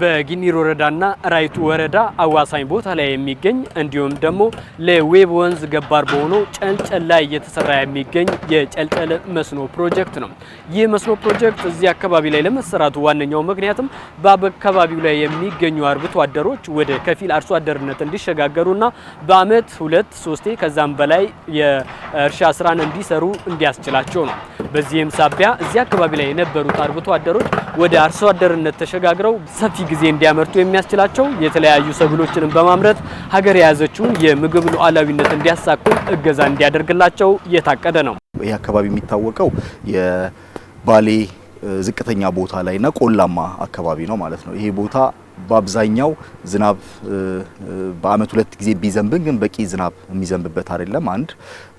በጊኒር ወረዳና ራይቱ ወረዳ አዋሳኝ ቦታ ላይ የሚገኝ እንዲሁም ደግሞ ለዌብ ወንዝ ገባር በሆነው ጨልጨል ላይ እየተሰራ የሚገኝ የጨልጨል መስኖ ፕሮጀክት ነው። ይህ መስኖ ፕሮጀክት እዚህ አካባቢ ላይ ለመሰራቱ ዋነኛው ምክንያትም በአካባቢው ላይ የሚገኙ አርብቶ አደሮች ወደ ከፊል አርሶ አደርነት እንዲሸጋገሩና በአመት 2-3 ከዛም በላይ የእርሻ ስራን እንዲሰሩ እንዲያስችላቸው ነው። በዚህም ሳቢያ እዚህ አካባቢ ላይ የነበሩት አርብቶ አደሮች ወደ አርሶ አደርነት ተሸጋግረው ሰፊ ጊዜ እንዲያመርቱ የሚያስችላቸው የተለያዩ ሰብሎችን በማምረት ሀገር የያዘችውን የምግብ ሉዓላዊነት እንዲያሳኩ እገዛ እንዲያደርግላቸው የታቀደ ነው። ይህ አካባቢ የሚታወቀው የባሌ ዝቅተኛ ቦታ ላይና ቆላማ አካባቢ ነው ማለት ነው። ይሄ ቦታ በአብዛኛው ዝናብ በአመት 2 ጊዜ ቢዘንብን ግን በቂ ዝናብ የሚዘንብበት አይደለም። አንድ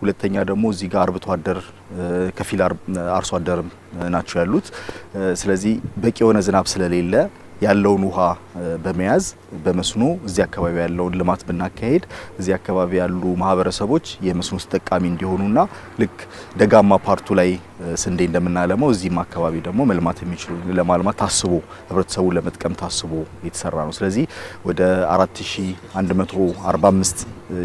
ሁለተኛ ደግሞ እዚህ ጋር አርብቶ አደር ከፊል አርሶ አደርም ናቸው ያሉት። ስለዚህ በቂ የሆነ ዝናብ ስለሌለ ያለውን ውሃ በመያዝ በመስኖ እዚህ አካባቢ ያለውን ልማት ብናካሄድ እዚህ አካባቢ ያሉ ማህበረሰቦች የመስኖ ተጠቃሚ እንዲሆኑና ልክ ደጋማ ፓርቱ ላይ ስንዴ እንደምናለማው እዚህም አካባቢ ደግሞ መልማት የሚችሉ ለማልማት ታስቦ ህብረተሰቡን ለመጥቀም ታስቦ የተሰራ ነው። ስለዚህ ወደ 4145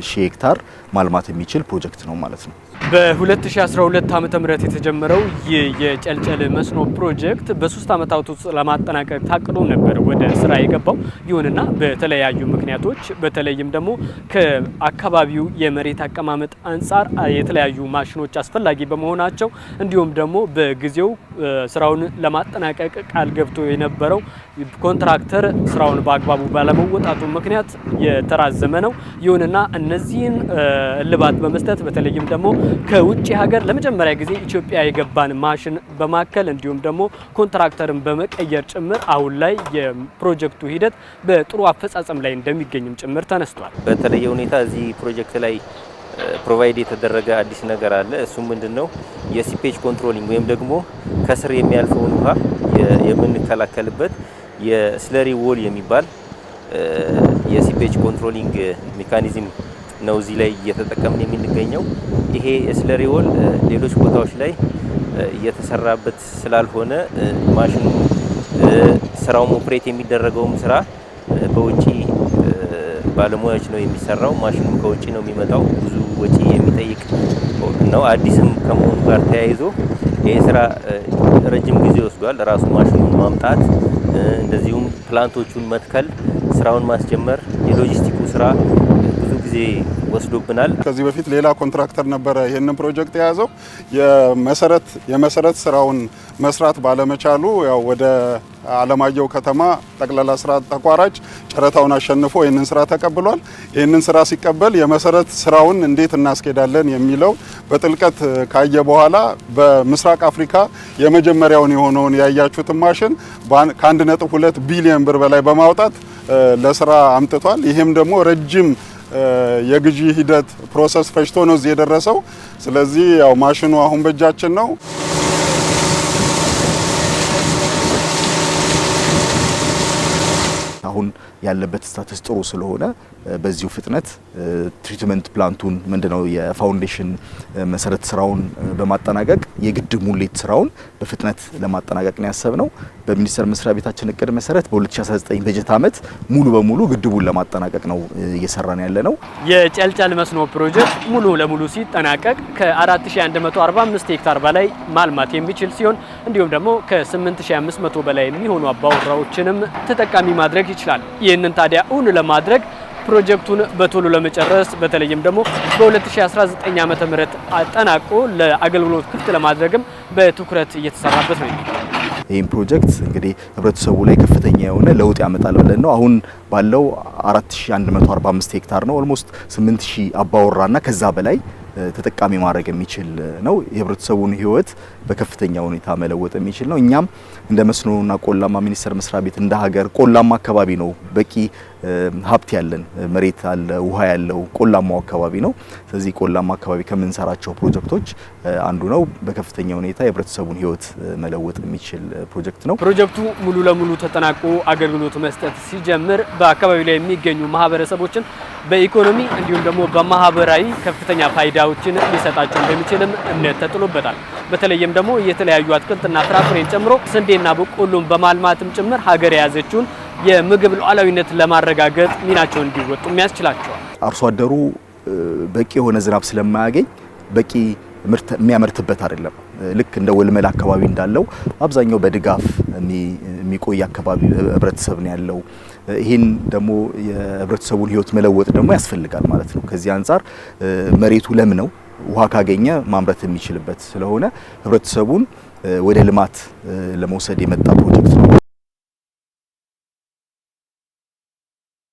ሺህ ሄክታር ማልማት የሚችል ፕሮጀክት ነው ማለት ነው። በ2012 ዓመተ ምህረት የተጀመረው ይህ የጨልጨል መስኖ ፕሮጀክት በ3 ዓመታት ውስጥ ለማጠናቀቅ ታቅዶ ነበር ወደ ስራ የገባው። ይሁንና በተለያዩ ምክንያቶች በተለይም ደግሞ ከአካባቢው የመሬት አቀማመጥ አንጻር የተለያዩ ማሽኖች አስፈላጊ በመሆናቸው እንዲሁም ደግሞ በጊዜው ስራውን ለማጠናቀቅ ቃል ገብቶ የነበረው ኮንትራክተር ስራውን በአግባቡ ባለመወጣቱ ምክንያት የተራዘመ ነው። ይሁንና እነዚህን እልባት በመስጠት በተለይም ደግሞ ከውጭ ሀገር ለመጀመሪያ ጊዜ ኢትዮጵያ የገባን ማሽን በማከል እንዲሁም ደግሞ ኮንትራክተርን በመቀየር ጭምር አሁን ላይ የፕሮጀክቱ ሂደት በጥሩ አፈጻጸም ላይ እንደሚገኝም ጭምር ተነስቷል። በተለየ ሁኔታ እዚህ ፕሮጀክት ላይ ፕሮቫይድ የተደረገ አዲስ ነገር አለ። እሱም ምንድነው? የሲፔጅ ኮንትሮሊንግ ወይም ደግሞ ከስር የሚያልፈውን ውሃ የምንከላከልበት የስለሪ ዎል የሚባል የሲፔጅ ኮንትሮሊንግ ሜካኒዝም ነው እዚህ ላይ እየተጠቀምን የምንገኘው። ይሄ ስለሪ ዎል ሌሎች ቦታዎች ላይ እየተሰራበት ስላልሆነ ማሽኑ ስራው ኦፕሬት የሚደረገውም ስራ በውጪ ባለሙያዎች ነው የሚሰራው። ማሽኑም ከውጪ ነው የሚመጣው። ብዙ ወጪ የሚጠይቅ ነው። አዲስም ከመሆኑ ጋር ተያይዞ ይሄ ስራ ረጅም ጊዜ ወስዷል። ራሱ ማሽኑን ማምጣት እንደዚሁም ፕላንቶቹን መትከል፣ ስራውን ማስጀመር፣ የሎጂስቲኩ ስራ ብዙ ጊዜ ወስዶብናል። ከዚህ በፊት ሌላ ኮንትራክተር ነበረ ይሄንን ፕሮጀክት የያዘው። የመሰረት ስራውን መስራት ባለመቻሉ ያው ወደ አለማየሁ ከተማ ጠቅላላ ስራ ተቋራጭ ጨረታውን አሸንፎ ይሄንን ስራ ተቀብሏል። ይሄንን ስራ ሲቀበል የመሰረት ስራውን እንዴት እናስኬዳለን የሚለው በጥልቀት ካየ በኋላ በምስራቅ አፍሪካ የመጀመሪያውን የሆነውን ያያችሁትን ማሽን ከ1.2 ቢሊዮን ብር በላይ በማውጣት ለስራ አምጥቷል። ይሄም ደግሞ ረጅም የግዢ ሂደት ፕሮሰስ ፈጅቶ ነው እዚህ የደረሰው። ስለዚህ ያው ማሽኑ አሁን በእጃችን ነው። አሁን ያለበት ስታተስ ጥሩ ስለሆነ በዚሁ ፍጥነት ትሪትመንት ፕላንቱን ምንድነው የፋውንዴሽን መሰረት ስራውን በማጠናቀቅ የግድብ ሙሌት ስራውን በፍጥነት ለማጠናቀቅ ነው ያሰብነው። በሚኒስቴር መስሪያ ቤታችን እቅድ መሰረት በ2019 በጀት ዓመት ሙሉ በሙሉ ግድቡን ለማጠናቀቅ ነው እየሰራን ያለነው። የጨልጨል መስኖ ፕሮጀክት ሙሉ ለሙሉ ሲጠናቀቅ ከ4145 ሄክታር በላይ ማልማት የሚችል ሲሆን እንዲሁም ደግሞ ከ8500 በላይ የሚሆኑ አባወራዎችንም ተጠቃሚ ማድረግ ይችላል። ይህንን ታዲያ እውን ለማድረግ ፕሮጀክቱን በቶሎ ለመጨረስ በተለይም ደግሞ በ2019 ዓመተ ምህረት አጠናቆ ለአገልግሎት ክፍት ለማድረግም በትኩረት እየተሰራበት ነው። ይህም ፕሮጀክት እንግዲህ ህብረተሰቡ ላይ ከፍተኛ የሆነ ለውጥ ያመጣል ብለን ነው። አሁን ባለው 4145 ሄክታር ነው ኦልሞስት 8000 አባወራና ከዛ በላይ ተጠቃሚ ማድረግ የሚችል ነው። የህብረተሰቡን ህይወት በከፍተኛ ሁኔታ መለወጥ የሚችል ነው። እኛም እንደ መስኖና ቆላማ ሚኒስቴር መስሪያ ቤት እንደ ሀገር ቆላማ አካባቢ ነው በቂ ሀብት ያለን መሬት አለ፣ ውሃ ያለው ቆላማው አካባቢ ነው። ስለዚህ ቆላማ አካባቢ ከምንሰራቸው ፕሮጀክቶች አንዱ ነው። በከፍተኛ ሁኔታ የህብረተሰቡን ህይወት መለወጥ የሚችል ፕሮጀክት ነው። ፕሮጀክቱ ሙሉ ለሙሉ ተጠናቆ አገልግሎት መስጠት ሲጀምር በአካባቢው ላይ የሚገኙ ማህበረሰቦችን በኢኮኖሚ እንዲሁም ደግሞ በማህበራዊ ከፍተኛ ፋይዳ ፋይዳዎችን ሊሰጣቸው እንደሚችልም እምነት ተጥሎበታል። በተለይም ደግሞ የተለያዩ አትክልትና ፍራፍሬን ጨምሮ ስንዴና በቆሎን በማልማትም ጭምር ሀገር የያዘችውን የምግብ ሉዓላዊነት ለማረጋገጥ ሚናቸውን እንዲወጡ ያስችላቸዋል። አርሶ አደሩ በቂ የሆነ ዝናብ ስለማያገኝ በቂ ምርት የሚያመርትበት አይደለም። ልክ እንደ ወልመል አካባቢ እንዳለው አብዛኛው በድጋፍ የሚቆይ አካባቢ ህብረተሰብ ነው ያለው። ይህን ደግሞ የህብረተሰቡን ህይወት መለወጥ ደግሞ ያስፈልጋል ማለት ነው። ከዚህ አንጻር መሬቱ ለም ነው፣ ውሃ ካገኘ ማምረት የሚችልበት ስለሆነ ህብረተሰቡን ወደ ልማት ለመውሰድ የመጣ